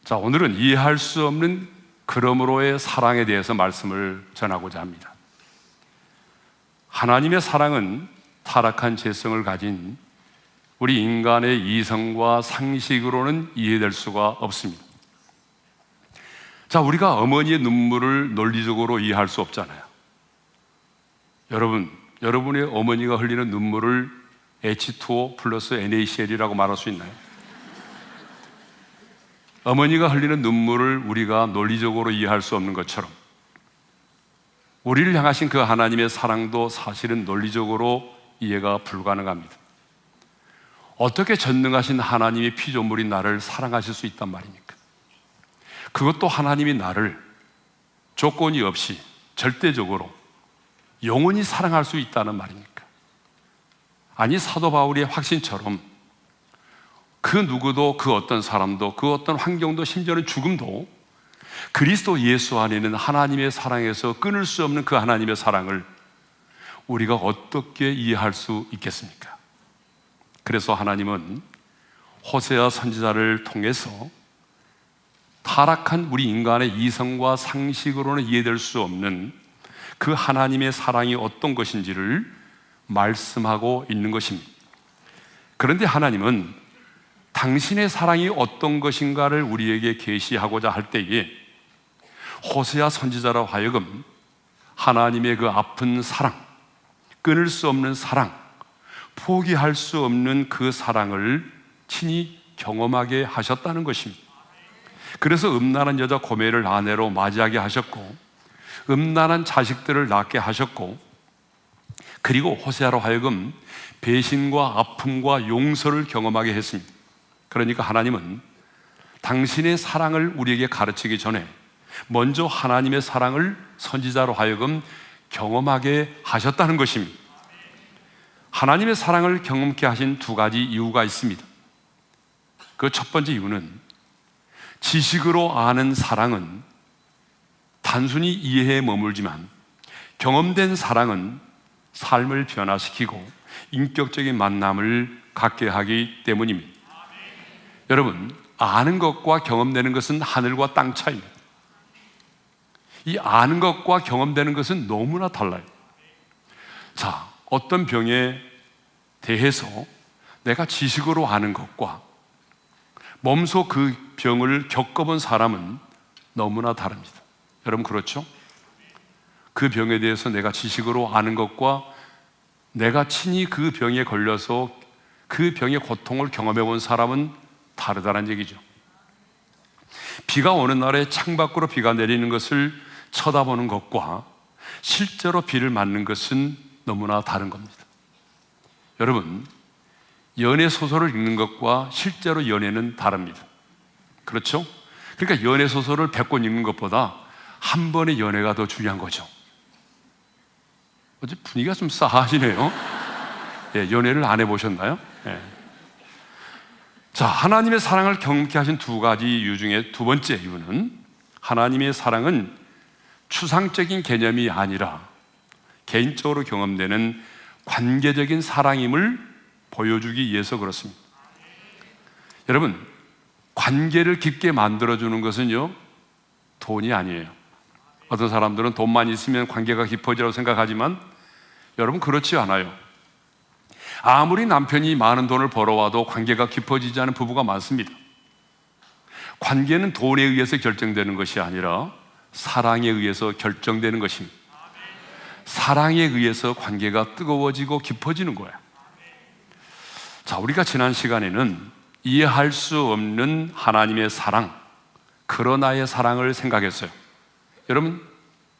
자, 오늘은 이해할 수 없는 그러므로의 사랑에 대해서 말씀을 전하고자 합니다. 하나님의 사랑은 타락한 죄성을 가진 우리 인간의 이성과 상식으로는 이해될 수가 없습니다. 자, 우리가 어머니의 눈물을 논리적으로 이해할 수 없잖아요. 여러분의 어머니가 흘리는 눈물을 H2O 플러스 NaCl이라고 말할 수 있나요? 어머니가 흘리는 눈물을 우리가 논리적으로 이해할 수 없는 것처럼 우리를 향하신 그 하나님의 사랑도 사실은 논리적으로 이해가 불가능합니다. 어떻게 전능하신 하나님의 피조물인 나를 사랑하실 수 있단 말입니까? 그것도 하나님이 나를 조건이 없이 절대적으로 영원히 사랑할 수 있다는 말입니까? 아니, 사도 바울의 확신처럼 그 누구도, 그 어떤 사람도, 그 어떤 환경도, 심지어는 죽음도 그리스도 예수 안에는 하나님의 사랑에서 끊을 수 없는 그 하나님의 사랑을 우리가 어떻게 이해할 수 있겠습니까? 그래서 하나님은 호세아 선지자를 통해서 타락한 우리 인간의 이성과 상식으로는 이해될 수 없는 그 하나님의 사랑이 어떤 것인지를 말씀하고 있는 것입니다. 그런데 하나님은 당신의 사랑이 어떤 것인가를 우리에게 계시하고자 할 때에 호세아 선지자로 하여금 하나님의 그 아픈 사랑, 끊을 수 없는 사랑, 포기할 수 없는 그 사랑을 친히 경험하게 하셨다는 것입니다. 그래서 음란한 여자 고멜을 아내로 맞이하게 하셨고, 음란한 자식들을 낳게 하셨고, 그리고 호세아로 하여금 배신과 아픔과 용서를 경험하게 했습니다. 그러니까 하나님은 당신의 사랑을 우리에게 가르치기 전에 먼저 하나님의 사랑을 선지자로 하여금 경험하게 하셨다는 것입니다. 하나님의 사랑을 경험케 하신 두 가지 이유가 있습니다. 그 첫 번째 이유는 지식으로 아는 사랑은 단순히 이해에 머물지만 경험된 사랑은 삶을 변화시키고 인격적인 만남을 갖게 하기 때문입니다. 여러분, 아는 것과 경험되는 것은 하늘과 땅 차이입니다. 이 아는 것과 경험되는 것은 너무나 달라요. 자, 어떤 병에 대해서 내가 지식으로 아는 것과 몸소 그 병을 겪어본 사람은 너무나 다릅니다. 여러분, 그렇죠? 그 병에 대해서 내가 지식으로 아는 것과 내가 친히 그 병에 걸려서 그 병의 고통을 경험해 본 사람은 다르다는 얘기죠. 비가 오는 날에 창밖으로 비가 내리는 것을 쳐다보는 것과 실제로 비를 맞는 것은 너무나 다른 겁니다. 여러분, 연애 소설을 읽는 것과 실제로 연애는 다릅니다. 그렇죠? 그러니까 연애 소설을 100권 읽는 것보다 한 번의 연애가 더 중요한 거죠. 어제 분위기가 좀 싸하시네요. 예, 연애를 안 해보셨나요? 예. 자, 하나님의 사랑을 경험케 하신 두 가지 이유 중에 두 번째 이유는 하나님의 사랑은 추상적인 개념이 아니라 개인적으로 경험되는 관계적인 사랑임을 보여주기 위해서 그렇습니다. 여러분, 관계를 깊게 만들어주는 것은요, 돈이 아니에요. 어떤 사람들은 돈만 있으면 관계가 깊어지라고 생각하지만 여러분, 그렇지 않아요. 아무리 남편이 많은 돈을 벌어와도 관계가 깊어지지 않은 부부가 많습니다. 관계는 돈에 의해서 결정되는 것이 아니라 사랑에 의해서 결정되는 것입니다. 사랑에 의해서 관계가 뜨거워지고 깊어지는 거예요. 자, 우리가 지난 시간에는 이해할 수 없는 하나님의 사랑, 그러나의 사랑을 생각했어요. 여러분,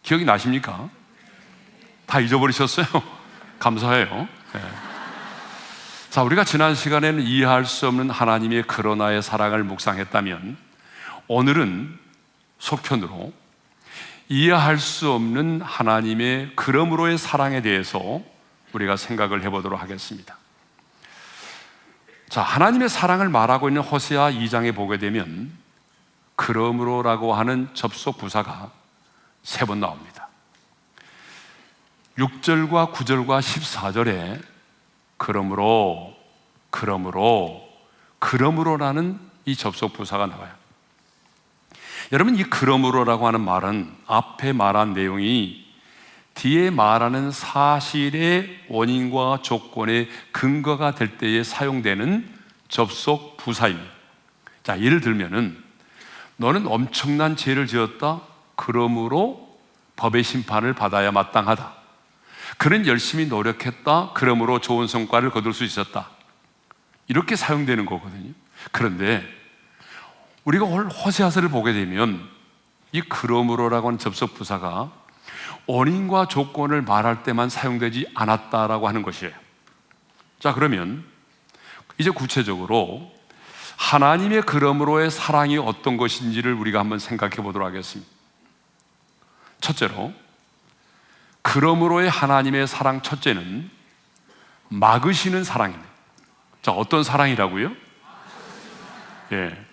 기억이 나십니까? 다 잊어버리셨어요? 감사해요. 네. 자, 우리가 지난 시간에는 이해할 수 없는 하나님의 그러나의 사랑을 묵상했다면 오늘은 속편으로 이해할 수 없는 하나님의 그러므로의 사랑에 대해서 우리가 생각을 해보도록 하겠습니다. 자, 하나님의 사랑을 말하고 있는 호세아 2장에 보게 되면 그러므로라고 하는 접속 부사가 3번 나옵니다. 6절과 9절과 14절에 그러므로라는 이 접속 부사가 나와요. 6절과 9절과 14절에 그러므로라는 이 접속 부사가 나와요. 6절과 9절과 14절에 여러분, 이 그러므로라고 하는 말은 앞에 말한 내용이 뒤에 말하는 사실의 원인과 조건의 근거가 될 때에 사용되는 접속 부사입니다. 자, 예를 들면은 너는 엄청난 죄를 지었다. 그러므로 법의 심판을 받아야 마땅하다. 그는 열심히 노력했다. 그러므로 좋은 성과를 거둘 수 있었다. 이렇게 사용되는 거거든요. 그런데 우리가 오늘 호세아서를 보게 되면 이 그러므로라고 하는 접속 부사가 원인과 조건을 말할 때만 사용되지 않았다라고 하는 것이에요. 자, 그러면 이제 구체적으로 하나님의 그러므로의 사랑이 어떤 것인지를 우리가 한번 생각해 보도록 하겠습니다. 첫째로, 그러므로의 하나님의 사랑 첫째는 막으시는 사랑입니다. 자, 어떤 사랑이라고요? 예.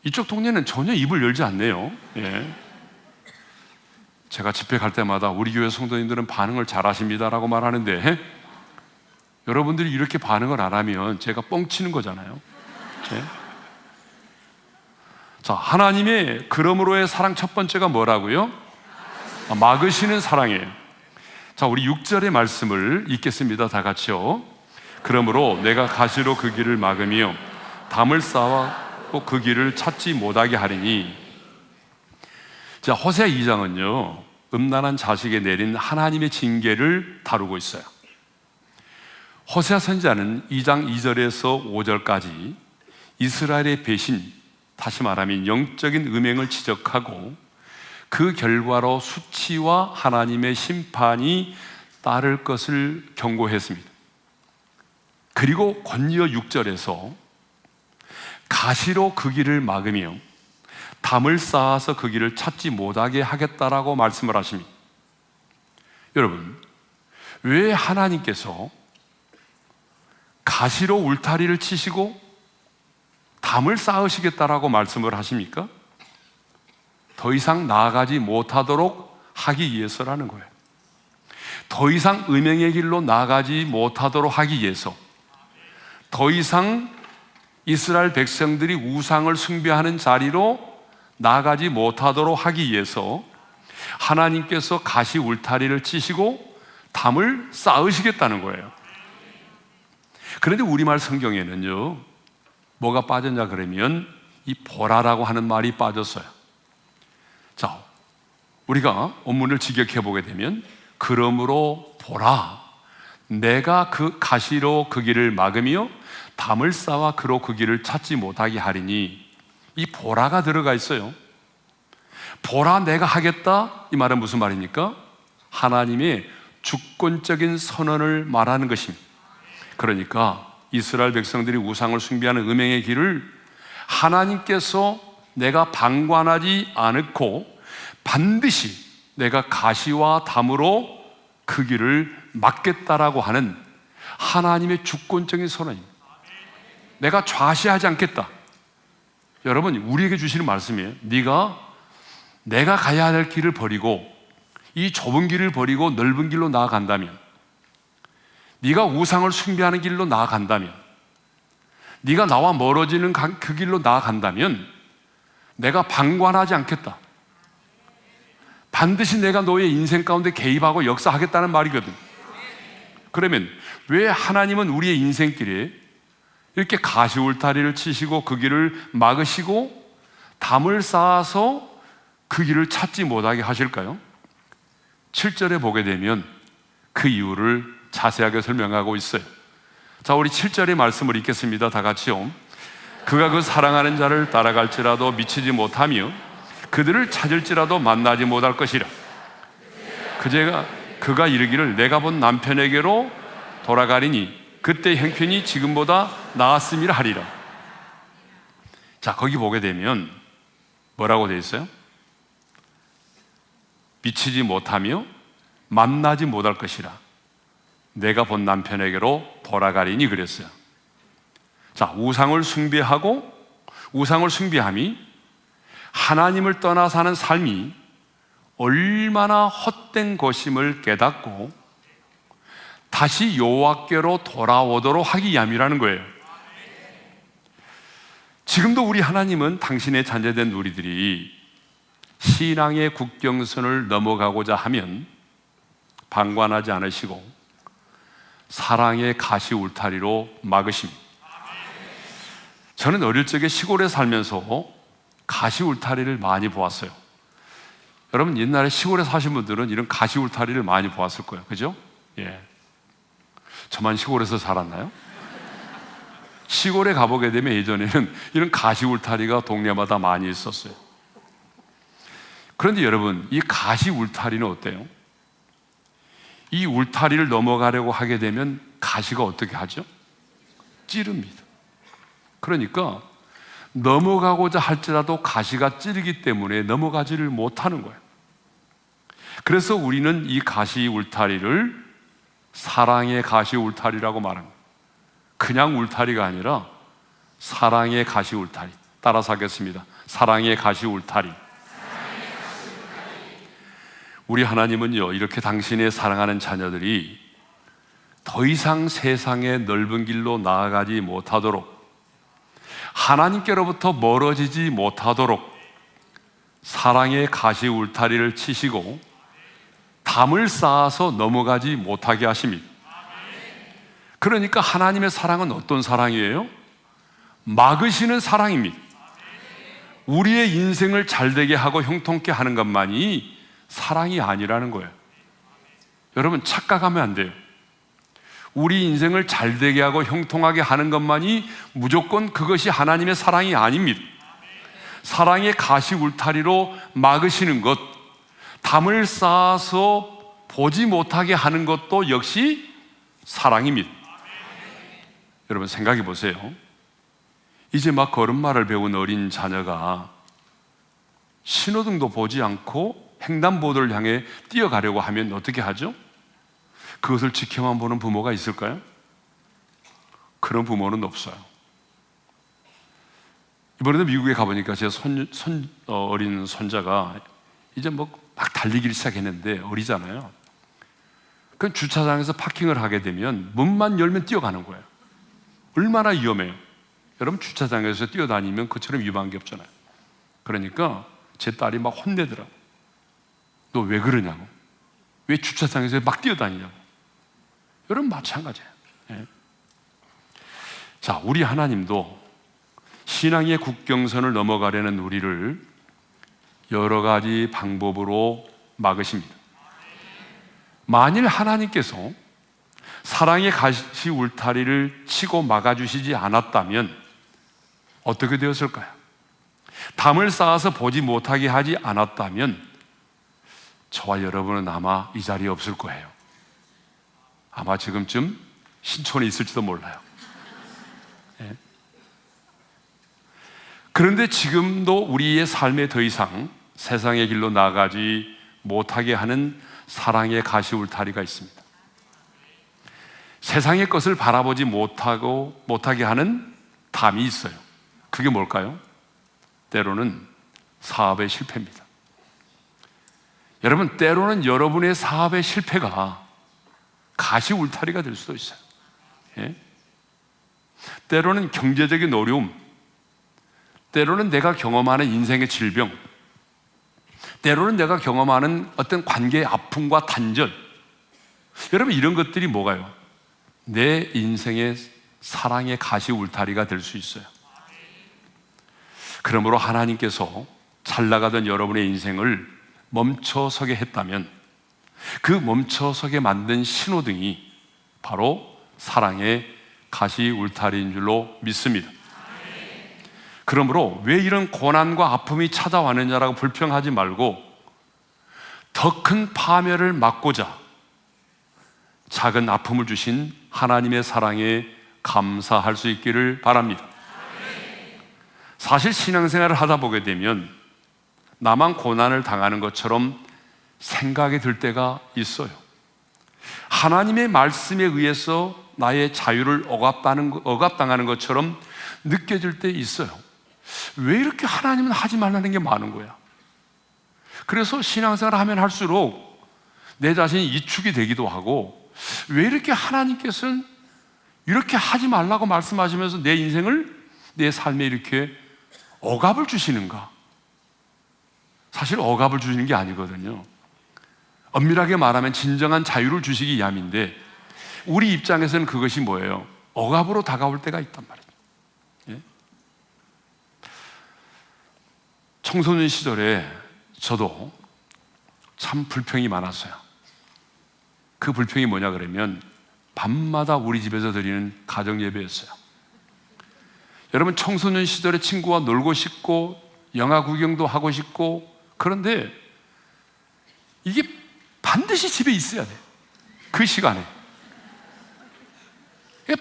이쪽 동네는 전혀 입을 열지 않네요. 예. 제가 집회 갈 때마다 우리 교회 성도님들은 반응을 잘 하십니다라고 말하는데, 여러분들이 이렇게 반응을 안 하면 제가 뻥치는 거잖아요. 예? 자, 하나님의 그러므로의 사랑 첫 번째가 뭐라고요? 막으시는 사랑이에요. 자, 우리 6절의 말씀을 읽겠습니다. 다 같이요. 그러므로 내가 가시로 그 길을 막으며 담을 쌓고 그 길을 찾지 못하게 하리니. 자, 호세아 2장은요 음란한 자식에 내린 하나님의 징계를 다루고 있어요. 호세아 선지자는 2장 2절에서 5절까지 이스라엘의 배신, 다시 말하면 영적인 음행을 지적하고 그 결과로 수치와 하나님의 심판이 따를 것을 경고했습니다. 그리고 권리어 6절에서 가시로 그 길을 막으며 담을 쌓아서 그 길을 찾지 못하게 하겠다라고 말씀을 하십니다. 여러분, 왜 하나님께서 가시로 울타리를 치시고 담을 쌓으시겠다라고 말씀을 하십니까? 더 이상 나아가지 못하도록 하기 위해서라는 거예요. 더 이상 음행의 길로 나아가지 못하도록 하기 위해서, 더 이상 이스라엘 백성들이 우상을 숭배하는 자리로 나아가지 못하도록 하기 위해서 하나님께서 가시 울타리를 치시고 담을 쌓으시겠다는 거예요. 그런데 우리말 성경에는요 뭐가 빠졌냐 그러면 이 보라라고 하는 말이 빠졌어요. 자, 우리가 원문을 직역해 보게 되면 그러므로 보라, 내가 그 가시로 그 길을 막으며 담을 쌓아 그로 그 길을 찾지 못하게 하리니, 이 보라가 들어가 있어요. 보라, 내가 하겠다, 이 말은 무슨 말입니까? 하나님의 주권적인 선언을 말하는 것입니다. 그러니까 이스라엘 백성들이 우상을 숭배하는 음행의 길을 하나님께서 내가 방관하지 않고 반드시 내가 가시와 담으로 그 길을 막겠다라고 하는 하나님의 주권적인 선언입니다. 내가 좌시하지 않겠다. 여러분, 우리에게 주시는 말씀이에요. 내가 가야 할 길을 버리고 이 좁은 길을 버리고 넓은 길로 나아간다면, 네가 우상을 숭배하는 길로 나아간다면, 네가 나와 멀어지는 그 길로 나아간다면 내가 방관하지 않겠다. 반드시 내가 너의 인생 가운데 개입하고 역사하겠다는 말이거든. 그러면 왜 하나님은 우리의 인생길에 이렇게 가시 울타리를 치시고 그 길을 막으시고 담을 쌓아서 그 길을 찾지 못하게 하실까요? 7절에 보게 되면 그 이유를 자세하게 설명하고 있어요. 자, 우리 7절의 말씀을 읽겠습니다. 다 같이요. 그가 그 사랑하는 자를 따라갈지라도 미치지 못하며 그들을 찾을지라도 만나지 못할 것이라. 그가 이르기를 내가 본 남편에게로 돌아가리니 그때 형편이 지금보다 나았음이라 하리라. 자, 거기 보게 되면 뭐라고 되어 있어요? 미치지 못하며 만나지 못할 것이라. 내가 본 남편에게로 돌아가리니 그랬어요. 자, 우상을 숭배함이 하나님을 떠나 사는 삶이 얼마나 헛된 것임을 깨닫고 다시 여호와께로 돌아오도록 하기 위함이라는 거예요. 지금도 우리 하나님은 당신의 자녀된 우리들이 신앙의 국경선을 넘어가고자 하면 방관하지 않으시고 사랑의 가시 울타리로 막으십니다. 저는 어릴 적에 시골에 살면서 가시 울타리를 많이 보았어요. 여러분 옛날에 시골에 사신 분들은 이런 가시 울타리를 많이 보았을 거예요. 그죠? 예. 저만 시골에서 살았나요? 시골에 가보게 되면 예전에는 이런 가시 울타리가 동네마다 많이 있었어요. 그런데 여러분, 이 가시 울타리는 어때요? 이 울타리를 넘어가려고 하게 되면 가시가 어떻게 하죠? 찌릅니다. 그러니까 넘어가고자 할지라도 가시가 찌르기 때문에 넘어가지를 못하는 거예요. 그래서 우리는 이 가시 울타리를 사랑의 가시 울타리라고 말합니다. 그냥 울타리가 아니라 사랑의 가시 울타리. 따라서 하겠습니다. 사랑의 가시 울타리. 우리 하나님은요, 이렇게 당신의 사랑하는 자녀들이 더 이상 세상의 넓은 길로 나아가지 못하도록, 하나님께로부터 멀어지지 못하도록 사랑의 가시 울타리를 치시고 담을 쌓아서 넘어가지 못하게 하십니다. 그러니까 하나님의 사랑은 어떤 사랑이에요? 막으시는 사랑입니다. 우리의 인생을 잘되게 하고 형통케 하는 것만이 사랑이 아니라는 거예요. 여러분 착각하면 안 돼요. 우리 인생을 잘되게 하고 형통하게 하는 것만이 무조건 그것이 하나님의 사랑이 아닙니다. 사랑의 가시 울타리로 막으시는 것, 담을 쌓아서 보지 못하게 하는 것도 역시 사랑입니다. 여러분 생각해 보세요. 이제 막 걸음마를 배운 어린 자녀가 신호등도 보지 않고 횡단보도를 향해 뛰어가려고 하면 어떻게 하죠? 그것을 지켜만 보는 부모가 있을까요? 그런 부모는 없어요. 이번에도 미국에 가보니까 제 어린 손자가 이제 막 달리기를 시작했는데 어리잖아요. 그 주차장에서 파킹을 하게 되면 문만 열면 뛰어가는 거예요. 얼마나 위험해요. 여러분 주차장에서 뛰어다니면 그처럼 위험한 게 없잖아요. 그러니까 제 딸이 막 혼내더라고. 너 왜 그러냐고. 왜 주차장에서 막 뛰어다니냐고. 여러분 마찬가지예요. 예. 자, 우리 하나님도 신앙의 국경선을 넘어가려는 우리를 여러 가지 방법으로 막으십니다. 만일 하나님께서 사랑의 가시 울타리를 치고 막아주시지 않았다면 어떻게 되었을까요? 담을 쌓아서 보지 못하게 하지 않았다면 저와 여러분은 아마 이 자리에 없을 거예요. 아마 지금쯤 신촌에 있을지도 몰라요. 예. 그런데 지금도 우리의 삶에 더 이상 세상의 길로 나가지 못하게 하는 사랑의 가시 울타리가 있습니다. 세상의 것을 바라보지 못하게 하는 담이 있어요. 그게 뭘까요? 때로는 사업의 실패입니다. 여러분, 때로는 여러분의 사업의 실패가 가시 울타리가 될 수도 있어요. 예? 때로는 경제적인 어려움, 때로는 내가 경험하는 인생의 질병, 때로는 내가 경험하는 어떤 관계의 아픔과 단절. 여러분 이런 것들이 뭐가요? 내 인생의 사랑의 가시 울타리가 될 수 있어요. 그러므로 하나님께서 잘 나가던 여러분의 인생을 멈춰서게 했다면 그 멈춰서게 만든 신호등이 바로 사랑의 가시 울타리인 줄로 믿습니다. 그러므로 왜 이런 고난과 아픔이 찾아왔느냐라고 불평하지 말고 더 큰 파멸을 막고자 작은 아픔을 주신 하나님의 사랑에 감사할 수 있기를 바랍니다. 사실 신앙생활을 하다 보게 되면 나만 고난을 당하는 것처럼 생각이 들 때가 있어요. 하나님의 말씀에 의해서 나의 자유를 억압당하는 것처럼 느껴질 때 있어요. 왜 이렇게 하나님은 하지 말라는 게 많은 거야? 그래서 신앙생활을 하면 할수록 내 자신이 이축이 되기도 하고, 왜 이렇게 하나님께서는 이렇게 하지 말라고 말씀하시면서 내 인생을 내 삶에 이렇게 억압을 주시는가? 사실 억압을 주시는 게 아니거든요. 엄밀하게 말하면 진정한 자유를 주시기 위함인데, 우리 입장에서는 그것이 뭐예요? 억압으로 다가올 때가 있단 말이에요. 예? 청소년 시절에 저도 참 불평이 많았어요. 그 불평이 뭐냐 그러면 밤마다 우리 집에서 드리는 가정 예배였어요. 여러분, 청소년 시절에 친구와 놀고 싶고 영화 구경도 하고 싶고, 그런데 이게 반드시 집에 있어야 돼. 그 시간에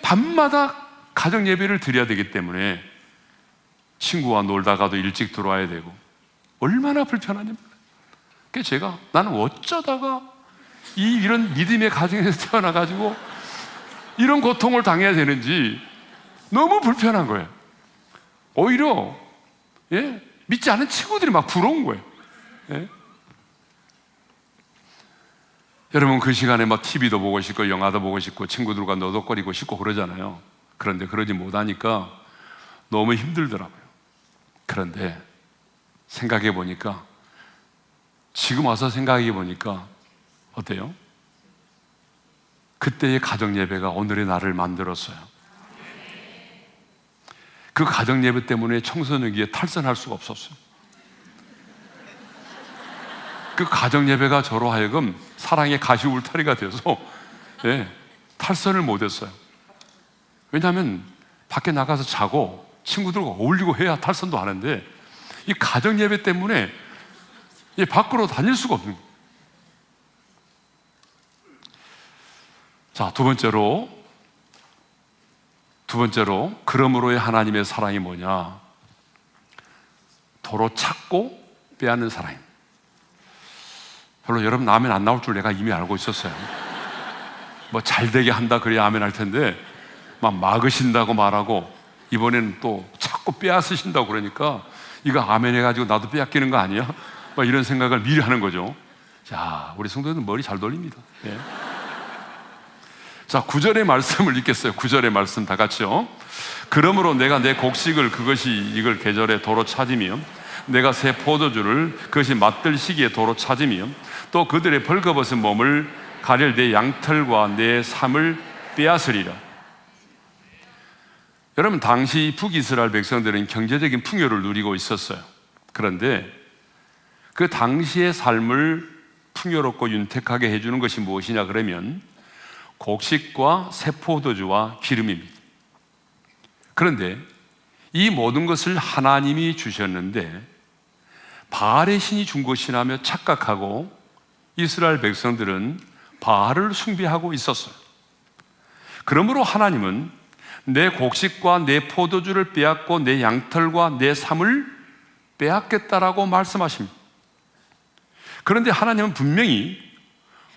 밤마다 가정 예배를 드려야 되기 때문에 친구와 놀다가도 일찍 들어와야 되고, 얼마나 불편하냐면, 그래서 제가 나는 어쩌다가 이런 믿음의 가정에서 태어나가지고 이런 고통을 당해야 되는지 너무 불편한 거예요. 오히려 믿지 않은 친구들이 막 부러운 거예요. 여러분, 그 시간에 막 TV도 보고 싶고 영화도 보고 싶고 친구들과 노덕거리고 싶고 그러잖아요. 그런데 그러지 못하니까 너무 힘들더라고요. 그런데 생각해 보니까, 지금 와서 생각해 보니까 어때요? 그때의 가정 예배가 오늘의 나를 만들었어요. 그 가정 예배 때문에 청소년기에 탈선할 수가 없었어요. 그 가정 예배가 저로 하여금 사랑의 가시울타리가 돼서 탈선을 못했어요. 왜냐하면 밖에 나가서 자고 친구들과 어울리고 해야 탈선도 하는데, 이 가정 예배 때문에 밖으로 다닐 수가 없는 거예요. 자, 두 번째로 그러므로의 하나님의 사랑이 뭐냐? 도로 찾고 빼앗는 사랑입니다. 별로 여러분 아멘 안 나올 줄 내가 이미 알고 있었어요. 뭐 잘되게 한다 그래야 아멘 할 텐데 막 막으신다고 말하고 이번에는 또 자꾸 빼앗으신다고 그러니까 이거 아멘 해가지고 나도 빼앗기는 거 아니야? 막 이런 생각을 미리 하는 거죠. 자, 우리 성도들 머리 잘 돌립니다. 네. 자, 9절의 말씀을 읽겠어요. 9절의 말씀 다 같이요. 그러므로 내가 내 곡식을 그것이 이걸 계절에 도로 찾으며 내가 새 포도주를 그것이 맞들 시기에 도로 찾으며 또 그들의 벌거벗은 몸을 가릴 내 양털과 내 삶을 빼앗으리라. 여러분, 당시 북이스라엘 백성들은 경제적인 풍요를 누리고 있었어요. 그런데 그 당시의 삶을 풍요롭고 윤택하게 해주는 것이 무엇이냐 그러면 곡식과 새 포도주와 기름입니다. 그런데 이 모든 것을 하나님이 주셨는데 바알의 신이 준 것이라며 착각하고 이스라엘 백성들은 바알을 숭배하고 있었어요. 그러므로 하나님은 내 곡식과 내 포도주를 빼앗고 내 양털과 내 삶을 빼앗겠다라고 말씀하십니다. 그런데 하나님은 분명히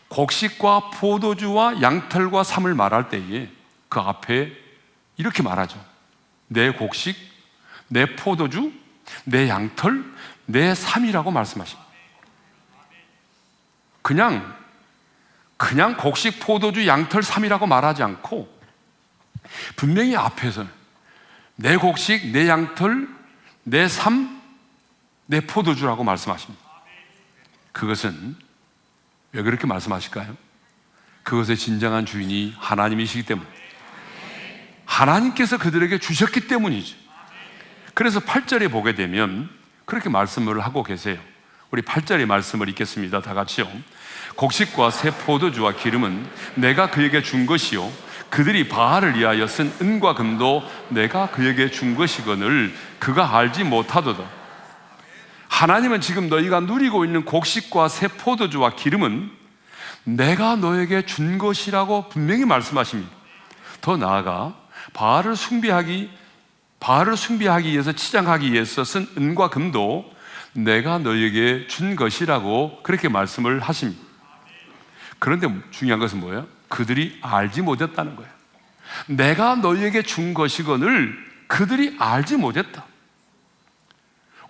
곡식과 포도주와 양털과 삶을 말할 때에 그 앞에 이렇게 말하죠. 내 곡식, 내 포도주, 내 양털, 내 삶이라고 말씀하십니다. 그냥 곡식, 포도주, 양털, 삶이라고 말하지 않고 분명히 앞에서 내 곡식, 내 양털, 내 삶, 내 포도주라고 말씀하십니다. 그것은 왜 그렇게 말씀하실까요? 그것의 진정한 주인이 하나님이시기 때문에, 하나님께서 그들에게 주셨기 때문이죠. 그래서 8절에 보게 되면 그렇게 말씀을 하고 계세요. 우리 8절의 말씀을 읽겠습니다. 다 같이요. 곡식과 새 포도주와 기름은 내가 그에게 준 것이요 그들이 바알을 위하여 쓴 은과 금도 내가 그에게 준 것이거늘 그가 알지 못하도다. 하나님은 지금 너희가 누리고 있는 곡식과 새 포도주와 기름은 내가 너에게 준 것이라고 분명히 말씀하십니다. 더 나아가 바알을 숭배하기 위해서, 치장하기 위해서 쓴 은과 금도 내가 너에게 준 것이라고 그렇게 말씀을 하십니다. 그런데 중요한 것은 뭐예요? 그들이 알지 못했다는 거예요. 내가 너에게 준 것이거늘 그들이 알지 못했다.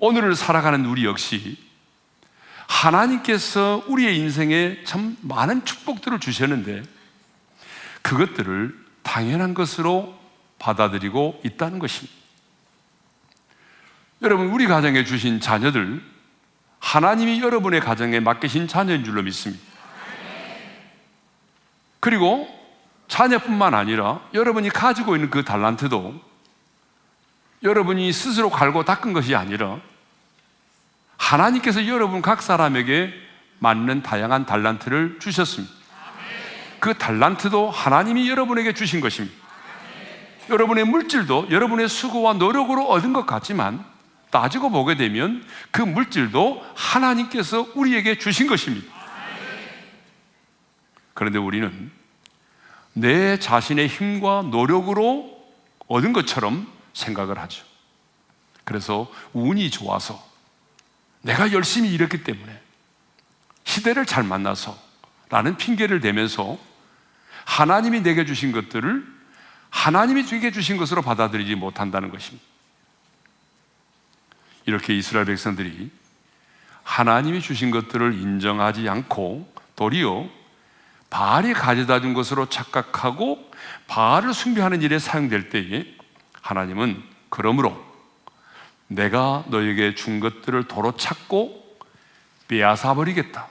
오늘을 살아가는 우리 역시 하나님께서 우리의 인생에 참 많은 축복들을 주셨는데 그것들을 당연한 것으로 받아들이고 있다는 것입니다. 여러분, 우리 가정에 주신 자녀들, 하나님이 여러분의 가정에 맡기신 자녀인 줄로 믿습니다. 그리고 자녀뿐만 아니라 여러분이 가지고 있는 그 달란트도 여러분이 스스로 갈고 닦은 것이 아니라 하나님께서 여러분 각 사람에게 맞는 다양한 달란트를 주셨습니다. 그 달란트도 하나님이 여러분에게 주신 것입니다. 여러분의 물질도 여러분의 수고와 노력으로 얻은 것 같지만 따지고 보게 되면 그 물질도 하나님께서 우리에게 주신 것입니다. 그런데 우리는 내 자신의 힘과 노력으로 얻은 것처럼 생각을 하죠. 그래서 운이 좋아서, 내가 열심히 일했기 때문에, 시대를 잘 만나서 라는 핑계를 대면서 하나님이 내게 주신 것들을 하나님이 내게 주신 것으로 받아들이지 못한다는 것입니다. 이렇게 이스라엘 백성들이 하나님이 주신 것들을 인정하지 않고 도리어 바알이 가져다 준 것으로 착각하고 바알을 숭배하는 일에 사용될 때에 하나님은 그러므로 내가 너에게 준 것들을 도로 찾고 빼앗아 버리겠다.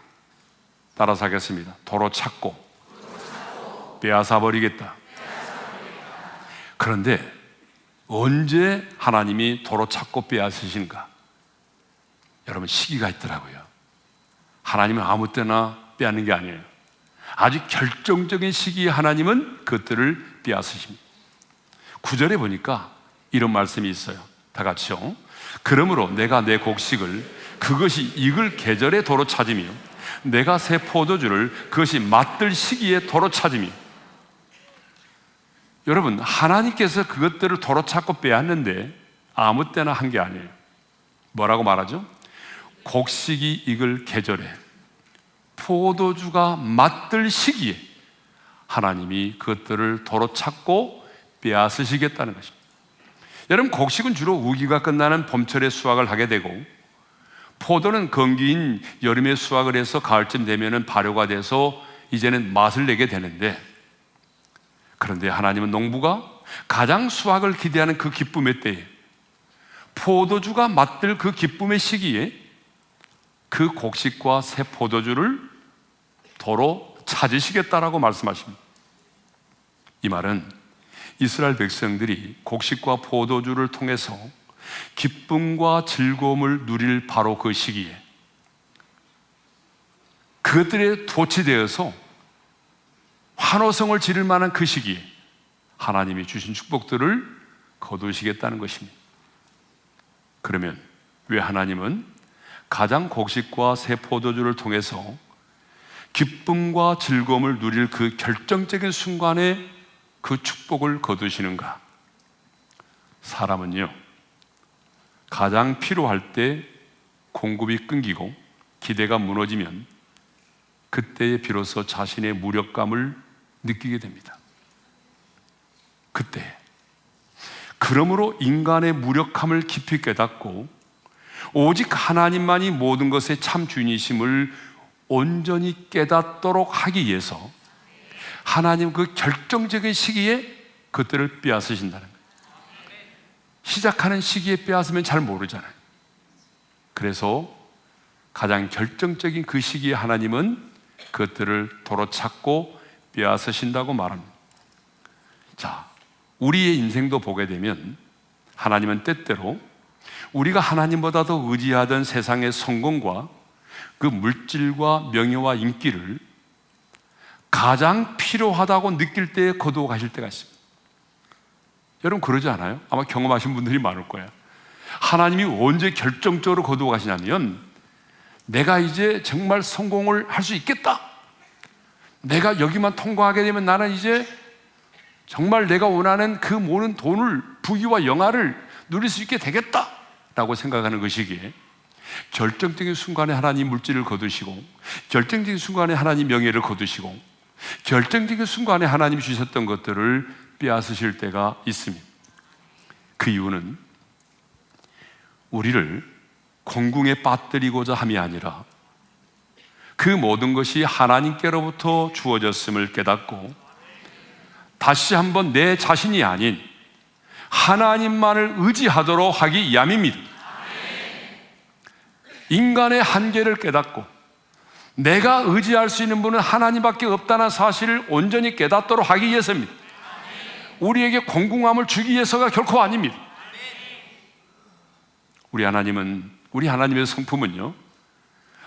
따라서 하겠습니다. 도로 찾고 빼앗아 버리겠다. 그런데 언제 하나님이 도로 찾고 빼앗으신가? 여러분, 시기가 있더라고요. 하나님은 아무 때나 빼앗는 게 아니에요. 아주 결정적인 시기에 하나님은 그것들을 빼앗으십니다. 9절에 보니까 이런 말씀이 있어요. 다 같이요. 그러므로 내가 내 곡식을 그것이 익을 계절에 도로 찾으며 내가 새 포도주를 그것이 맛들 시기에 도로 찾으며. 여러분, 하나님께서 그것들을 도로 찾고 빼앗는데 아무 때나 한 게 아니에요. 뭐라고 말하죠? 곡식이 익을 계절에, 포도주가 맛들 시기에 하나님이 그것들을 도로 찾고 빼앗으시겠다는 것입니다. 여러분, 곡식은 주로 우기가 끝나는 봄철에 수확을 하게 되고, 포도는 건기인 여름에 수확을 해서 가을쯤 되면은 발효가 돼서 이제는 맛을 내게 되는데, 그런데 하나님은 농부가 가장 수확을 기대하는 그 기쁨의 때에, 포도주가 맛들 그 기쁨의 시기에 그 곡식과 새 포도주를 도로 찾으시겠다라고 말씀하십니다. 이 말은 이스라엘 백성들이 곡식과 포도주를 통해서 기쁨과 즐거움을 누릴 바로 그 시기에, 그것들에 도취되어서 환호성을 지를 만한 그 시기에 하나님이 주신 축복들을 거두시겠다는 것입니다. 그러면 왜 하나님은 가장 곡식과 새 포도주를 통해서 기쁨과 즐거움을 누릴 그 결정적인 순간에 그 축복을 거두시는가? 사람은요, 가장 필요할 때 공급이 끊기고 기대가 무너지면 그때에 비로소 자신의 무력감을 느끼게 됩니다. 그때, 그러므로 인간의 무력함을 깊이 깨닫고 오직 하나님만이 모든 것의 참 주인이심을 온전히 깨닫도록 하기 위해서 하나님 그 결정적인 시기에 그것들을 빼앗으신다는 거예요. 시작하는 시기에 빼앗으면 잘 모르잖아요. 그래서 가장 결정적인 그 시기에 하나님은 그것들을 도로 찾고 빼앗으신다고 말합니다. 자, 우리의 인생도 보게 되면 하나님은 때때로 우리가 하나님보다도 의지하던 세상의 성공과 그 물질과 명예와 인기를 가장 필요하다고 느낄 때에 거두어 가실 때가 있습니다. 여러분, 그러지 않아요? 아마 경험하신 분들이 많을 거예요. 하나님이 언제 결정적으로 거두어 가시냐면, 내가 이제 정말 성공을 할 수 있겠다, 내가 여기만 통과하게 되면 나는 이제 정말 내가 원하는 그 모든 돈을, 부귀와 영화를 누릴 수 있게 되겠다 라고 생각하는 그 시기에 결정적인 순간에 하나님 물질을 거두시고, 결정적인 순간에 하나님 명예를 거두시고, 결정적인 순간에 하나님이 주셨던 것들을 빼앗으실 때가 있습니다. 그 이유는 우리를 공궁에 빠뜨리고자 함이 아니라 그 모든 것이 하나님께로부터 주어졌음을 깨닫고 다시 한번 내 자신이 아닌 하나님만을 의지하도록 하기 위함입니다. 인간의 한계를 깨닫고 내가 의지할 수 있는 분은 하나님밖에 없다는 사실을 온전히 깨닫도록 하기 위해서입니다. 우리에게 공공함을 주기 위해서가 결코 아닙니다. 우리 하나님의 성품은요,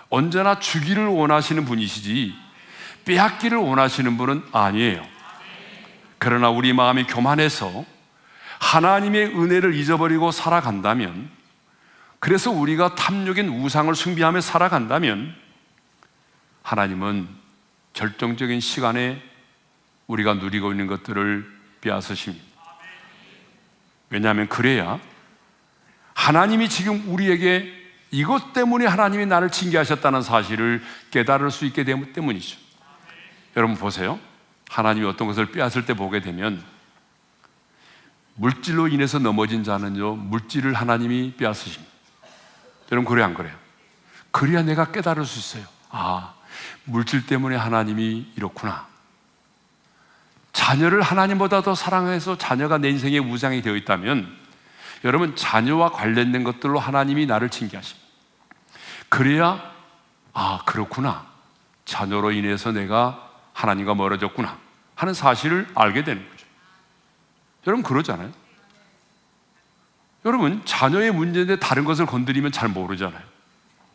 언제나 주기를 원하시는 분이시지 빼앗기를 원하시는 분은 아니에요. 그러나 우리 마음이 교만해서 하나님의 은혜를 잊어버리고 살아간다면, 그래서 우리가 탐욕인 우상을 숭배하며 살아간다면, 하나님은 결정적인 시간에 우리가 누리고 있는 것들을 빼앗으십니다. 왜냐하면 그래야 하나님이 지금 우리에게 이것 때문에 하나님이 나를 징계하셨다는 사실을 깨달을 수 있게 되기 때문이죠. 여러분 보세요. 하나님이 어떤 것을 빼앗을 때 보게 되면, 물질로 인해서 넘어진 자는요, 물질을 하나님이 빼앗으십니다. 여러분 그래요, 안 그래요? 그래야 내가 깨달을 수 있어요. 아, 물질 때문에 하나님이 이렇구나. 자녀를 하나님보다 더 사랑해서 자녀가 내 인생의 우상이 되어 있다면, 여러분 자녀와 관련된 것들로 하나님이 나를 징계하십니다. 그래야 아, 그렇구나, 자녀로 인해서 내가 하나님과 멀어졌구나 하는 사실을 알게 되는 거죠. 여러분 그러잖아요. 여러분 자녀의 문제인데 다른 것을 건드리면 잘 모르잖아요.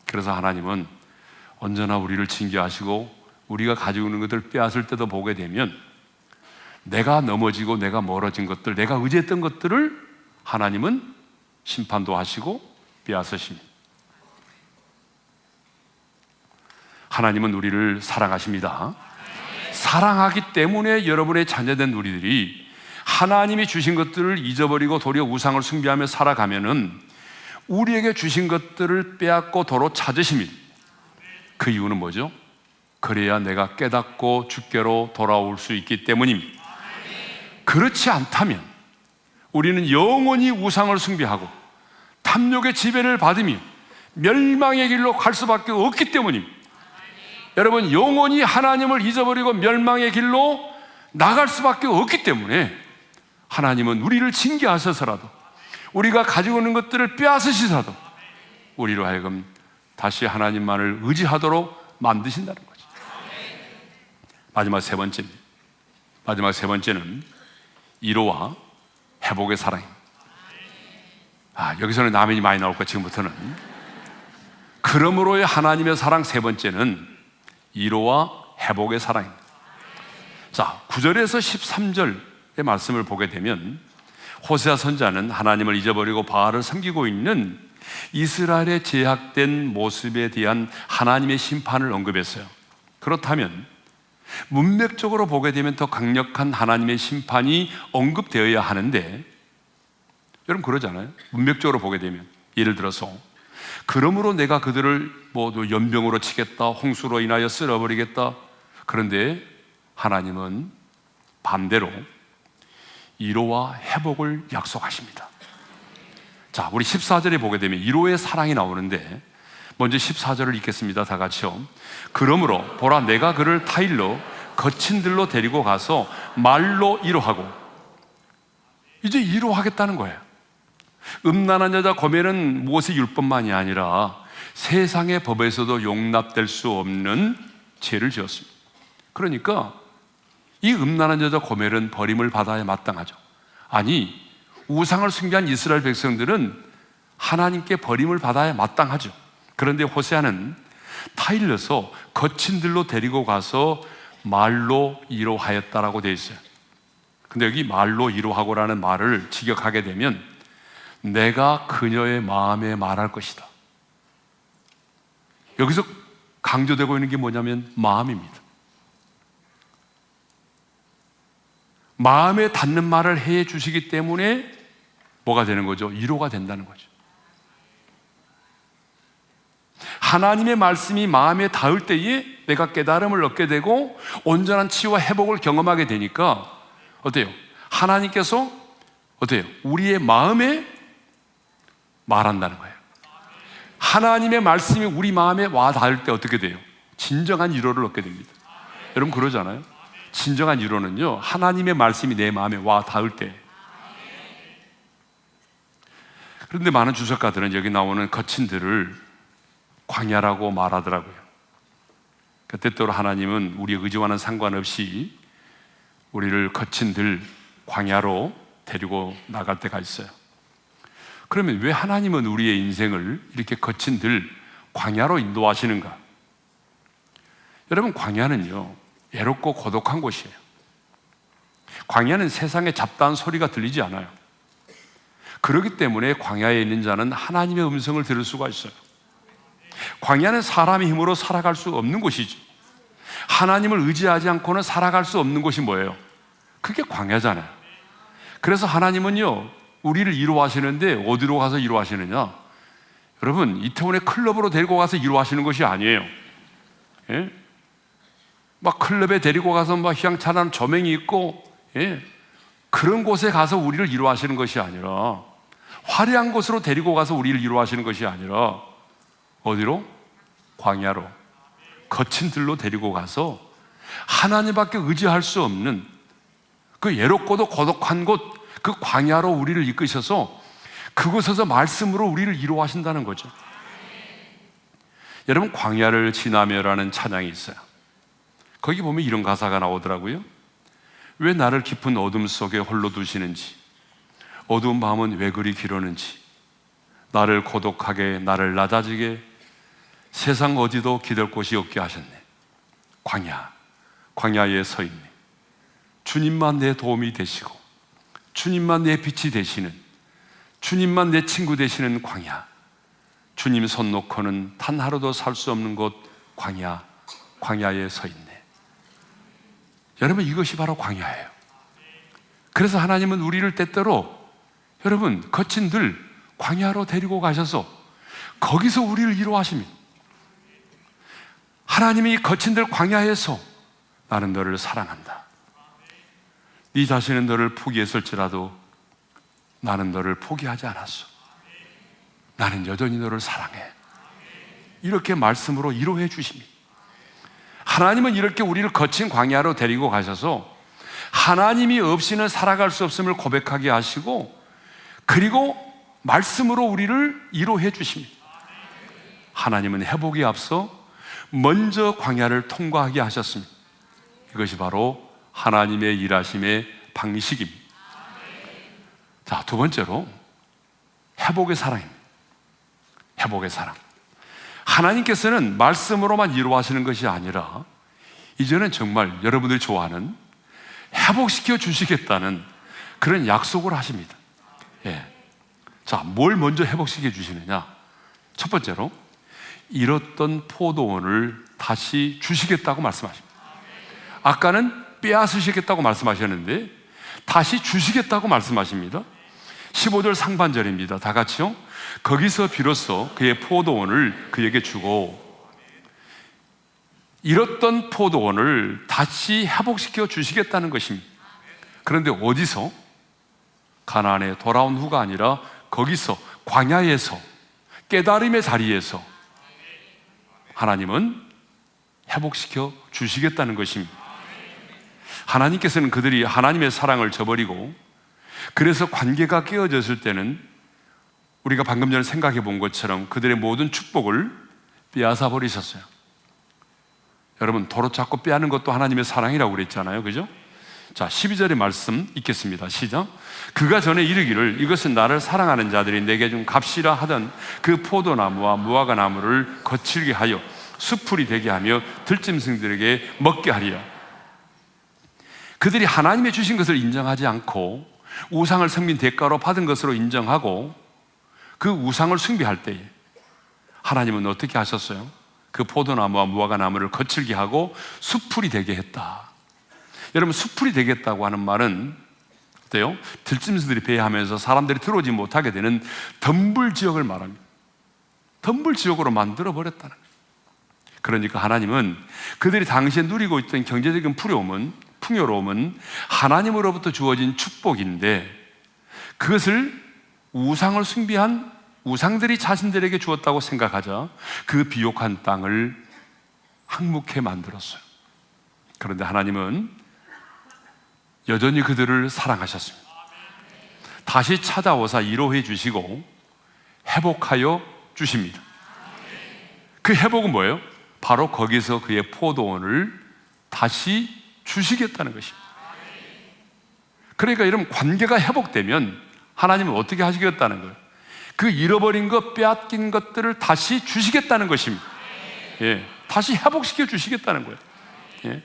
그래서 하나님은 언제나 우리를 징계하시고 우리가 가지고 있는 것들을 빼앗을 때도 보게 되면, 내가 넘어지고 내가 멀어진 것들, 내가 의지했던 것들을 하나님은 심판도 하시고 빼앗으십니다. 하나님은 우리를 사랑하십니다. 사랑하기 때문에 여러분의 자녀된 우리들이 하나님이 주신 것들을 잊어버리고 도리어 우상을 숭배하며 살아가면은 우리에게 주신 것들을 빼앗고 도로 찾으십니다. 그 이유는 뭐죠? 그래야 내가 깨닫고 주께로 돌아올 수 있기 때문입니다. 그렇지 않다면 우리는 영원히 우상을 숭배하고 탐욕의 지배를 받으며 멸망의 길로 갈 수밖에 없기 때문입니다. 여러분 영원히 하나님을 잊어버리고 멸망의 길로 나갈 수밖에 없기 때문에 하나님은 우리를 징계하셔서라도, 우리가 가지고 있는 것들을 빼앗으시더라도 우리로 하여금 다시 하나님만을 의지하도록 만드신다는 거죠. 마지막 세 번째는 이로와 회복의 사랑입니다. 여기서는 라면이 많이 나올 거예요. 지금부터는. 그러므로의 하나님의 사랑 세 번째는 이로와 회복의 사랑입니다. 자, 9절에서 13절의 말씀을 보게 되면, 호세아 선지자는 하나님을 잊어버리고 바알을 섬기고 있는 이스라엘의 제약된 모습에 대한 하나님의 심판을 언급했어요. 그렇다면 문맥적으로 보게 되면 더 강력한 하나님의 심판이 언급되어야 하는데, 여러분 그러잖아요. 문맥적으로 보게 되면, 예를 들어서 그러므로 내가 그들을 모두 연병으로 치겠다, 홍수로 인하여 쓸어버리겠다. 그런데 하나님은 반대로 이로와 회복을 약속하십니다. 자, 우리 14절에 보게 되면 이로의 사랑이 나오는데, 먼저 14절을 읽겠습니다. 다 같이요. 그러므로 보라, 내가 그를 타일로 거친 들로 데리고 가서 말로 이로하고. 이제 이로하겠다는 거예요. 음란한 여자 고멜은 모세 율법만이 아니라 세상의 법에서도 용납될 수 없는 죄를 지었습니다. 그러니까 이 음란한 여자 고멜은 버림을 받아야 마땅하죠. 아니, 우상을 숭배한 이스라엘 백성들은 하나님께 버림을 받아야 마땅하죠. 그런데 호세아는 타일러서 거친 들로 데리고 가서 말로 이로하였다라고 되어 있어요. 근데 여기 말로 이로하고라는 말을 직역하게 되면 내가 그녀의 마음에 말할 것이다. 여기서 강조되고 있는 게 뭐냐면 마음입니다. 마음에 닿는 말을 해 주시기 때문에 뭐가 되는 거죠? 위로가 된다는 거죠. 하나님의 말씀이 마음에 닿을 때에 내가 깨달음을 얻게 되고 온전한 치유와 회복을 경험하게 되니까 어때요? 하나님께서 어때요? 우리의 마음에 말한다는 거예요. 하나님의 말씀이 우리 마음에 와 닿을 때 어떻게 돼요? 진정한 위로를 얻게 됩니다. 여러분 그러잖아요. 진정한 위로는요, 하나님의 말씀이 내 마음에 와 닿을 때. 그런데 많은 주석가들은 여기 나오는 거친 들을 광야라고 말하더라고요. 때때로 하나님은 우리의 의지와는 상관없이 우리를 거친 들 광야로 데리고 나갈 때가 있어요. 그러면 왜 하나님은 우리의 인생을 이렇게 거친 들 광야로 인도하시는가? 여러분, 광야는요, 외롭고 고독한 곳이에요. 광야는 세상에 잡다한 소리가 들리지 않아요. 그렇기 때문에 광야에 있는 자는 하나님의 음성을 들을 수가 있어요. 광야는 사람의 힘으로 살아갈 수 없는 곳이죠. 하나님을 의지하지 않고는 살아갈 수 없는 곳이 뭐예요? 그게 광야잖아요. 그래서 하나님은요, 우리를 위로하시는데 어디로 가서 위로하시느냐? 여러분, 이태원의 클럽으로 데리고 가서 위로하시는 것이 아니에요. 예? 막 클럽에 데리고 가서 막 휘황찬란한 조명이 있고, 예? 그런 곳에 가서 우리를 위로하시는 것이 아니라, 화려한 곳으로 데리고 가서 우리를 위로하시는 것이 아니라 어디로? 광야로, 거친 들로 데리고 가서 하나님밖에 의지할 수 없는 그 외롭고도 고독한 곳, 그 광야로 우리를 이끄셔서 그곳에서 말씀으로 우리를 위로하신다는 거죠. 여러분, 광야를 지나며라는 찬양이 있어요. 거기 보면 이런 가사가 나오더라고요. 왜 나를 깊은 어둠 속에 홀로 두시는지, 어두운 밤은 왜 그리 길었는지, 나를 고독하게, 나를 낮아지게, 세상 어디도 기댈 곳이 없게 하셨네. 광야에 서 있네. 주님만 내 도움이 되시고, 주님만 내 빛이 되시는, 주님만 내 친구 되시는 광야. 주님 손 놓고는 단 하루도 살 수 없는 곳, 광야에 서 있네. 여러분, 이것이 바로 광야예요. 그래서 하나님은 우리를 때때로, 여러분, 거친 들 광야로 데리고 가셔서 거기서 우리를 위로하십니다. 하나님이 거친 들 광야에서 나는 너를 사랑한다. 네 자신은 너를 포기했을지라도 나는 너를 포기하지 않았어. 나는 여전히 너를 사랑해. 이렇게 말씀으로 위로해 주십니다. 하나님은 이렇게 우리를 거친 광야로 데리고 가셔서 하나님이 없이는 살아갈 수 없음을 고백하게 하시고, 그리고 말씀으로 우리를 위로해 주십니다. 하나님은 회복에 앞서 먼저 광야를 통과하게 하셨습니다. 이것이 바로 하나님의 일하심의 방식입니다. 자, 두 번째로 회복의 사랑입니다. 회복의 사랑. 하나님께서는 말씀으로만 위로하시는 것이 아니라 이제는 정말 여러분들이 좋아하는 회복시켜 주시겠다는 그런 약속을 하십니다. 예. 자, 뭘 먼저 회복시켜 주시느냐? 첫 번째로 잃었던 포도원을 다시 주시겠다고 말씀하십니다. 아까는 빼앗으시겠다고 말씀하셨는데 다시 주시겠다고 말씀하십니다. 15절 상반절입니다. 다 같이요. 거기서 비로소 그의 포도원을 그에게 주고, 잃었던 포도원을 다시 회복시켜 주시겠다는 것입니다. 그런데 어디서? 가나안에 돌아온 후가 아니라 거기서, 광야에서, 깨달음의 자리에서 하나님은 회복시켜 주시겠다는 것입니다. 하나님께서는 그들이 하나님의 사랑을 저버리고, 그래서 관계가 깨어졌을 때는 우리가 방금 전에 생각해 본 것처럼 그들의 모든 축복을 빼앗아 버리셨어요. 여러분, 도로 잡고 빼앗는 것도 하나님의 사랑이라고 그랬잖아요. 그죠? 자, 12절의 말씀 읽겠습니다. 시작. 그가 전에 이르기를 이것은 나를 사랑하는 자들이 내게 준 값이라 하던 그 포도나무와 무화과 나무를 거칠게 하여 수풀이 되게 하며 들짐승들에게 먹게 하리라. 그들이 하나님의 주신 것을 인정하지 않고 우상을 섬긴 대가로 받은 것으로 인정하고 그 우상을 숭배할 때에 하나님은 어떻게 하셨어요? 그 포도나무와 무화과 나무를 거칠게 하고 수풀이 되게 했다. 여러분, 수풀이 되겠다고 하는 말은 어때요? 들짐승들이 배회하면서 사람들이 들어오지 못하게 되는 덤불 지역을 말합니다. 덤불 지역으로 만들어 버렸다는 거예요. 그러니까 하나님은 그들이 당시에 누리고 있던 경제적인 풍요로움은 하나님으로부터 주어진 축복인데, 그것을 우상을 숭배한 우상들이 자신들에게 주었다고 생각하자 그 비옥한 땅을 황무케 만들었어요. 그런데 하나님은 여전히 그들을 사랑하셨습니다. 다시 찾아오사 위로해 주시고 회복하여 주십니다. 그 회복은 뭐예요? 바로 거기서 그의 포도원을 다시 주시겠다는 것입니다. 그러니까 여러분, 관계가 회복되면 하나님은 어떻게 하시겠다는 거예요? 그 잃어버린 것, 빼앗긴 것들을 다시 주시겠다는 것입니다. 예, 다시 회복시켜 주시겠다는 거예요. 예.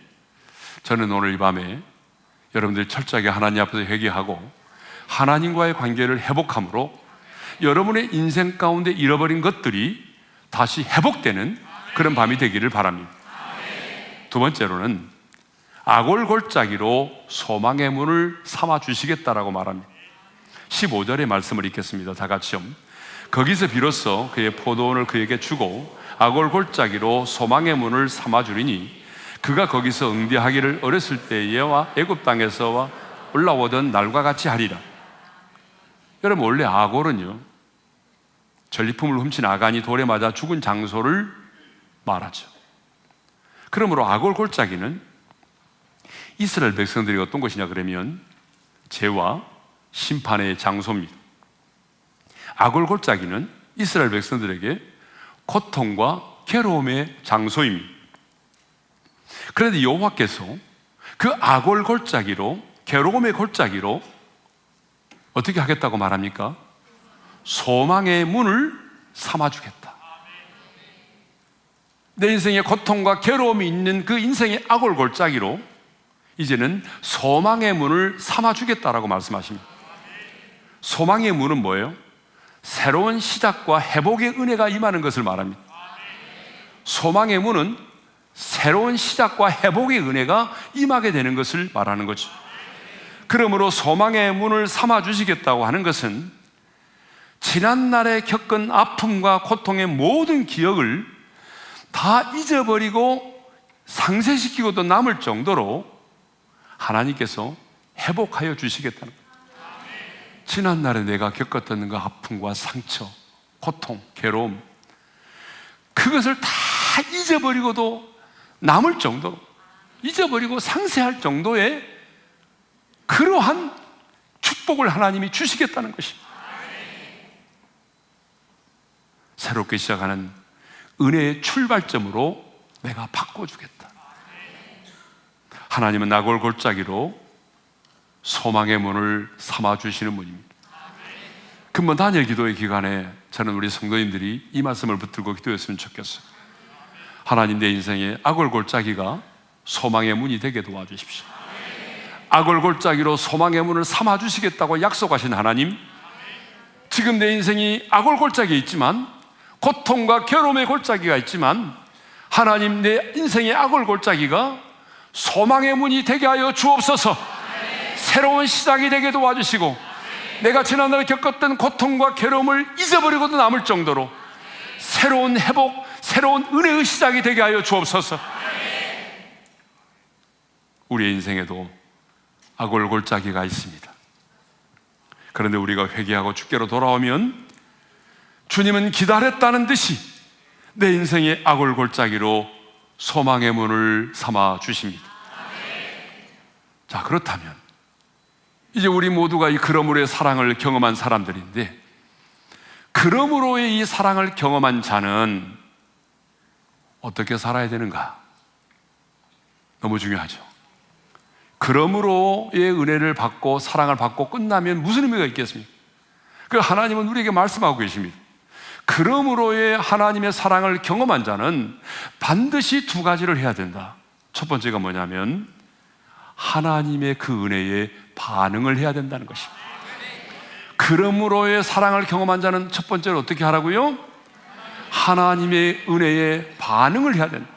저는 오늘 이 밤에 여러분들이 철저하게 하나님 앞에서 회개하고 하나님과의 관계를 회복함으로 여러분의 인생 가운데 잃어버린 것들이 다시 회복되는 그런 밤이 되기를 바랍니다. 두 번째로는 아골골짜기로 소망의 문을 삼아 주시겠다라고 말합니다. 15절의 말씀을 읽겠습니다. 다 같이요. 거기서 비로소 그의 포도원을 그에게 주고 아골골짜기로 소망의 문을 삼아 주리니 그가 거기서 응대하기를 어렸을 때에와 애굽 땅에서 올라오던 날과 같이 하리라. 여러분, 원래 아골은요, 전리품을 훔친 아간이 돌에 맞아 죽은 장소를 말하죠. 그러므로 아골골짜기는 이스라엘 백성들이 어떤 곳이냐 그러면 죄와 심판의 장소입니다. 아골골짜기는 이스라엘 백성들에게 고통과 괴로움의 장소입니다. 그런데 여호와께서 그 아골골짜기로, 괴로움의 골짜기로 어떻게 하겠다고 말합니까? 소망의 문을 삼아주겠다. 내 인생에 고통과 괴로움이 있는 그 인생의 아골골짜기로 이제는 소망의 문을 삼아주겠다라고 말씀하십니다. 소망의 문은 뭐예요? 새로운 시작과 회복의 은혜가 임하는 것을 말합니다. 소망의 문은 새로운 시작과 회복의 은혜가 임하게 되는 것을 말하는 거죠. 그러므로 소망의 문을 삼아주시겠다고 하는 것은 지난날에 겪은 아픔과 고통의 모든 기억을 다 잊어버리고 상쇄시키고도 남을 정도로 하나님께서 회복하여 주시겠다는 거예요. 지난날에 내가 겪었던 그 아픔과 상처, 고통, 괴로움, 그것을 다 잊어버리고도 남을 정도로, 잊어버리고 상쇄할 정도의 그러한 축복을 하나님이 주시겠다는 것입니다. 새롭게 시작하는 은혜의 출발점으로 내가 바꿔주겠다. 하나님은 나골골짜기로 소망의 문을 삼아주시는 분입니다. 금번 단일 기도의 기간에 저는 우리 성도님들이 이 말씀을 붙들고 기도했으면 좋겠어요. 하나님, 내 인생에 아골골짜기가 소망의 문이 되게 도와주십시오. 아골골짜기로 소망의 문을 삼아주시겠다고 약속하신 하나님, 지금 내 인생이 아골골짜기에 있지만, 고통과 괴로움의 골짜기가 있지만, 하나님, 내 인생의 아골골짜기가 소망의 문이 되게 하여 주옵소서. 새로운 시작이 되게 도와주시고, 내가 지난날에 겪었던 고통과 괴로움을 잊어버리고도 남을 정도로 새로운 회복, 새로운 은혜의 시작이 되게 하여 주옵소서. 우리의 인생에도 아골골짜기가 있습니다. 그런데 우리가 회개하고 주께로 돌아오면 주님은 기다렸다는 듯이 내 인생의 아골골짜기로 소망의 문을 삼아 주십니다. 자, 그렇다면 이제 우리 모두가 이 그러므로의 사랑을 경험한 사람들인데, 그러므로의 이 사랑을 경험한 자는 어떻게 살아야 되는가? 너무 중요하죠. 그러므로의 은혜를 받고 사랑을 받고 끝나면 무슨 의미가 있겠습니까? 그 하나님은 우리에게 말씀하고 계십니다. 그러므로의 하나님의 사랑을 경험한 자는 반드시 두 가지를 해야 된다. 첫 번째가 뭐냐면 하나님의 그 은혜에 반응을 해야 된다는 것입니다. 그러므로의 사랑을 경험한 자는 첫 번째로 어떻게 하라고요? 하나님의 은혜에 반응을 해야 된다.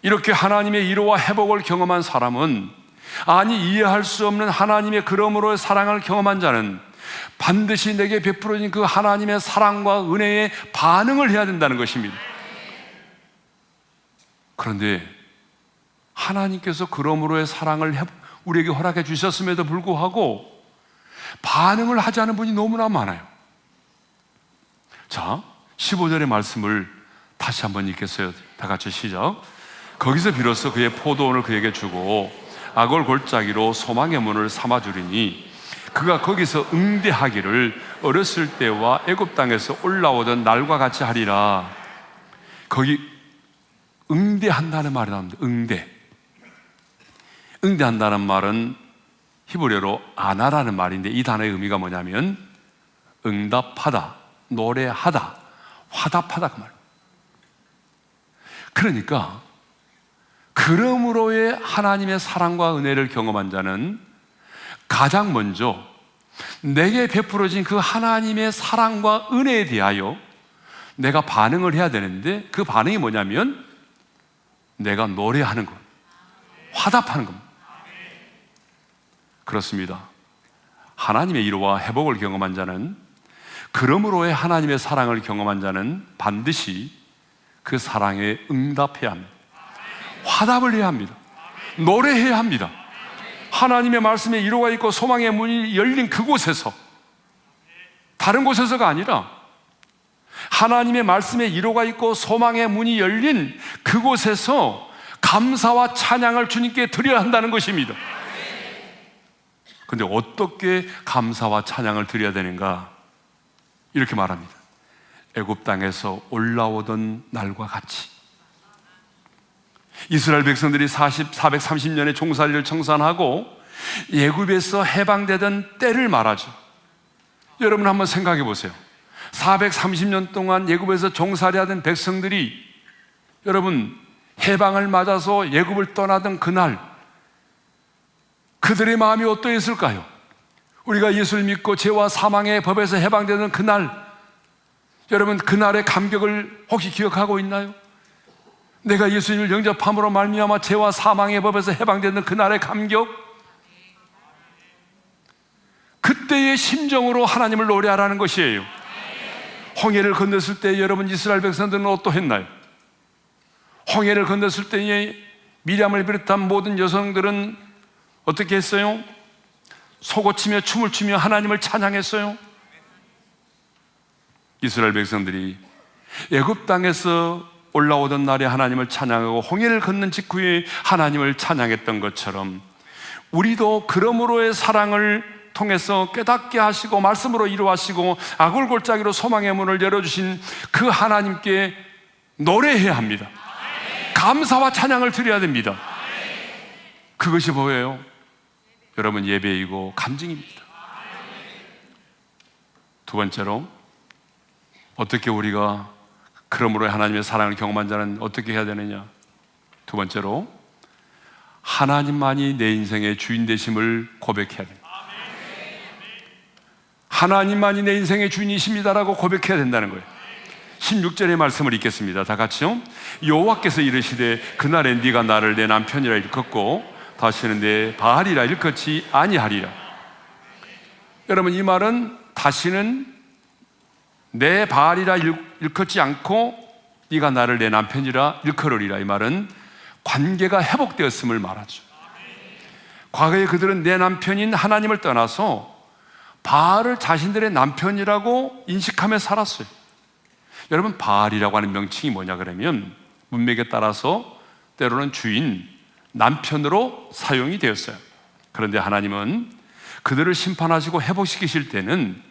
이렇게 하나님의 위로와 회복을 경험한 사람은, 아니 이해할 수 없는 하나님의 그러므로의 사랑을 경험한 자는 반드시 내게 베풀어진 그 하나님의 사랑과 은혜에 반응을 해야 된다는 것입니다. 그런데 하나님께서 그러므로의 사랑을 우리에게 허락해 주셨음에도 불구하고 반응을 하지 않은 분이 너무나 많아요. 자, 15절의 말씀을 다시 한번 읽겠어요. 다 같이 시작. 거기서 비로소 그의 포도원을 그에게 주고 아골골짜기로 소망의 문을 삼아주리니 그가 거기서 응대하기를 어렸을 때와 애굽 땅에서 올라오던 날과 같이 하리라. 거기 응대한다는 말이 나옵니다. 응대한다는 말은 히브리어로 아나라는 말인데, 이 단어의 의미가 뭐냐면 응답하다, 노래하다, 화답하다, 그 말. 그러니까 그러므로의 하나님의 사랑과 은혜를 경험한 자는 가장 먼저 내게 베풀어진 그 하나님의 사랑과 은혜에 대하여 내가 반응을 해야 되는데, 그 반응이 뭐냐면 내가 노래하는 것, 화답하는 겁니다. 그렇습니다. 하나님의 위로와 회복을 경험한 자는, 그러므로의 하나님의 사랑을 경험한 자는 반드시 그 사랑에 응답해야 합니다. 화답을 해야 합니다. 노래해야 합니다. 하나님의 말씀에 위로가 있고 소망의 문이 열린 그곳에서, 다른 곳에서가 아니라 하나님의 말씀에 위로가 있고 소망의 문이 열린 그곳에서 감사와 찬양을 주님께 드려야 한다는 것입니다. 그런데 어떻게 감사와 찬양을 드려야 되는가? 이렇게 말합니다. 애굽 땅에서 올라오던 날과 같이. 이스라엘 백성들이 430년의 종살이를 청산하고 애굽에서 해방되던 때를 말하죠. 여러분 한번 생각해 보세요. 430년 동안 애굽에서 종살이하던 백성들이, 여러분, 해방을 맞아서 애굽을 떠나던 그날, 그들의 마음이 어떠했을까요? 우리가 예수를 믿고 죄와 사망의 법에서 해방되던 그날, 여러분, 그날의 감격을 혹시 기억하고 있나요? 내가 예수님을 영접함으로 말미암아 죄와 사망의 법에서 해방되는 그날의 감격, 그때의 심정으로 하나님을 노래하라는 것이에요. 홍해를 건넜을 때 여러분, 이스라엘 백성들은 어떠했나요? 홍해를 건넜을 때에 미리암을 비롯한 모든 여성들은 어떻게 했어요? 속옷치며 춤을 추며 하나님을 찬양했어요. 이스라엘 백성들이 애굽 땅에서 올라오던 날에 하나님을 찬양하고 홍해를 건넌 직후에 하나님을 찬양했던 것처럼, 우리도 그러므로의 사랑을 통해서 깨닫게 하시고 말씀으로 이루하시고 아굴골짜기로 소망의 문을 열어주신 그 하나님께 노래해야 합니다. 감사와 찬양을 드려야 됩니다. 그것이 뭐예요? 여러분, 예배이고 간증입니다. 두 번째로, 어떻게 우리가 그러므로 하나님의 사랑을 경험한 자는 어떻게 해야 되느냐? 두 번째로, 하나님만이 내 인생의 주인 되심을 고백해야 됩니다. 하나님만이 내 인생의 주인이십니다라고 고백해야 된다는 거예요. 16절의 말씀을 읽겠습니다. 다 같이요. 여호와께서 이르시되 그날에 네가 나를 내 남편이라 일컫고 다시는 내 바알이라 일컫지 아니하리라. 여러분, 이 말은 다시는 내 바알이라 일컫지 않고 네가 나를 내 남편이라 일컬으리라, 이 말은 관계가 회복되었음을 말하죠. 과거에 그들은 내 남편인 하나님을 떠나서 바알을 자신들의 남편이라고 인식하며 살았어요. 여러분, 바알이라고 하는 명칭이 뭐냐 그러면 문맥에 따라서 때로는 주인, 남편으로 사용이 되었어요. 그런데 하나님은 그들을 심판하시고 회복시키실 때는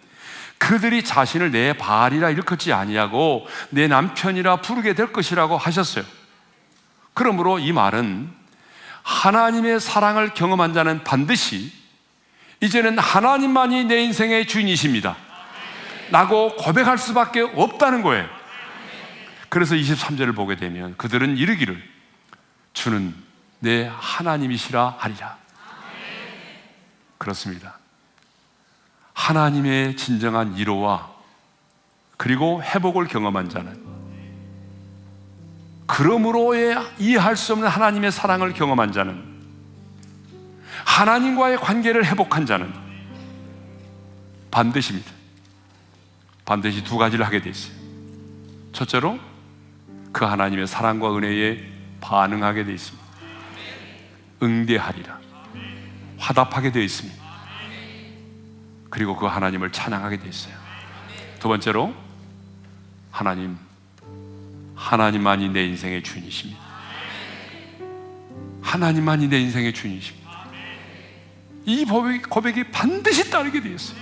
그들이 자신을 내 바알이라 일컫지 아니하고 내 남편이라 부르게 될 것이라고 하셨어요. 그러므로 이 말은 하나님의 사랑을 경험한 자는 반드시 이제는 하나님만이 내 인생의 주인이십니다 라고 고백할 수밖에 없다는 거예요. 그래서 23절을 보게 되면 그들은 이르기를 주는 내 하나님이시라 하리라. 그렇습니다. 하나님의 진정한 위로와 그리고 회복을 경험한 자는, 그러므로의 이해할 수 없는 하나님의 사랑을 경험한 자는, 하나님과의 관계를 회복한 자는 반드시입니다. 반드시 두 가지를 하게 돼 있어요. 첫째로, 그 하나님의 사랑과 은혜에 반응하게 돼 있습니다. 응대하리라, 화답하게 되어 있습니다. 그리고 그 하나님을 찬양하게 되어 있어요. 두 번째로, 하나님만이 내 인생의 주인이십니다. 하나님만이 내 인생의 주인이십니다. 이 고백이 반드시 따르게 되어 있어요.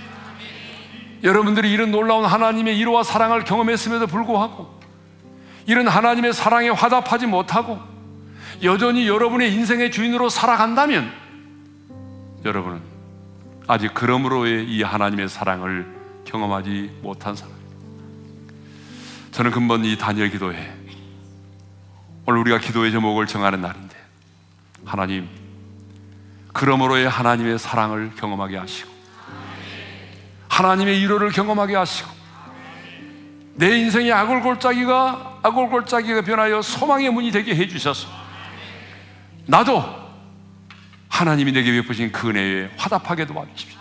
여러분들이 이런 놀라운 하나님의 위로와 사랑을 경험했음에도 불구하고 이런 하나님의 사랑에 화답하지 못하고 여전히 여러분의 인생의 주인으로 살아간다면 여러분은 아직 그러므로의 이 하나님의 사랑을 경험하지 못한 사람입니다. 저는 근본 이 다니엘 기도회, 오늘 우리가 기도의 제목을 정하는 날인데, 하나님, 그러므로의 하나님의 사랑을 경험하게 하시고 하나님의 위로를 경험하게 하시고 내 인생의 악골골짜기가 변하여 소망의 문이 되게 해주셔서 나도 하나님이 내게 베푸신 그 은혜에 화답하게 도와주십시오.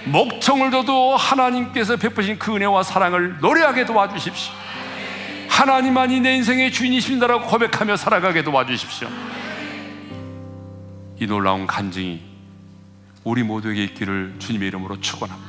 목청을 둬도 하나님께서 베푸신 그 은혜와 사랑을 노래하게 도와주십시오. 하나님만이 내 인생의 주인이십니다라고 고백하며 살아가게 도와주십시오. 이 놀라운 간증이 우리 모두에게 있기를 주님의 이름으로 축원합니다.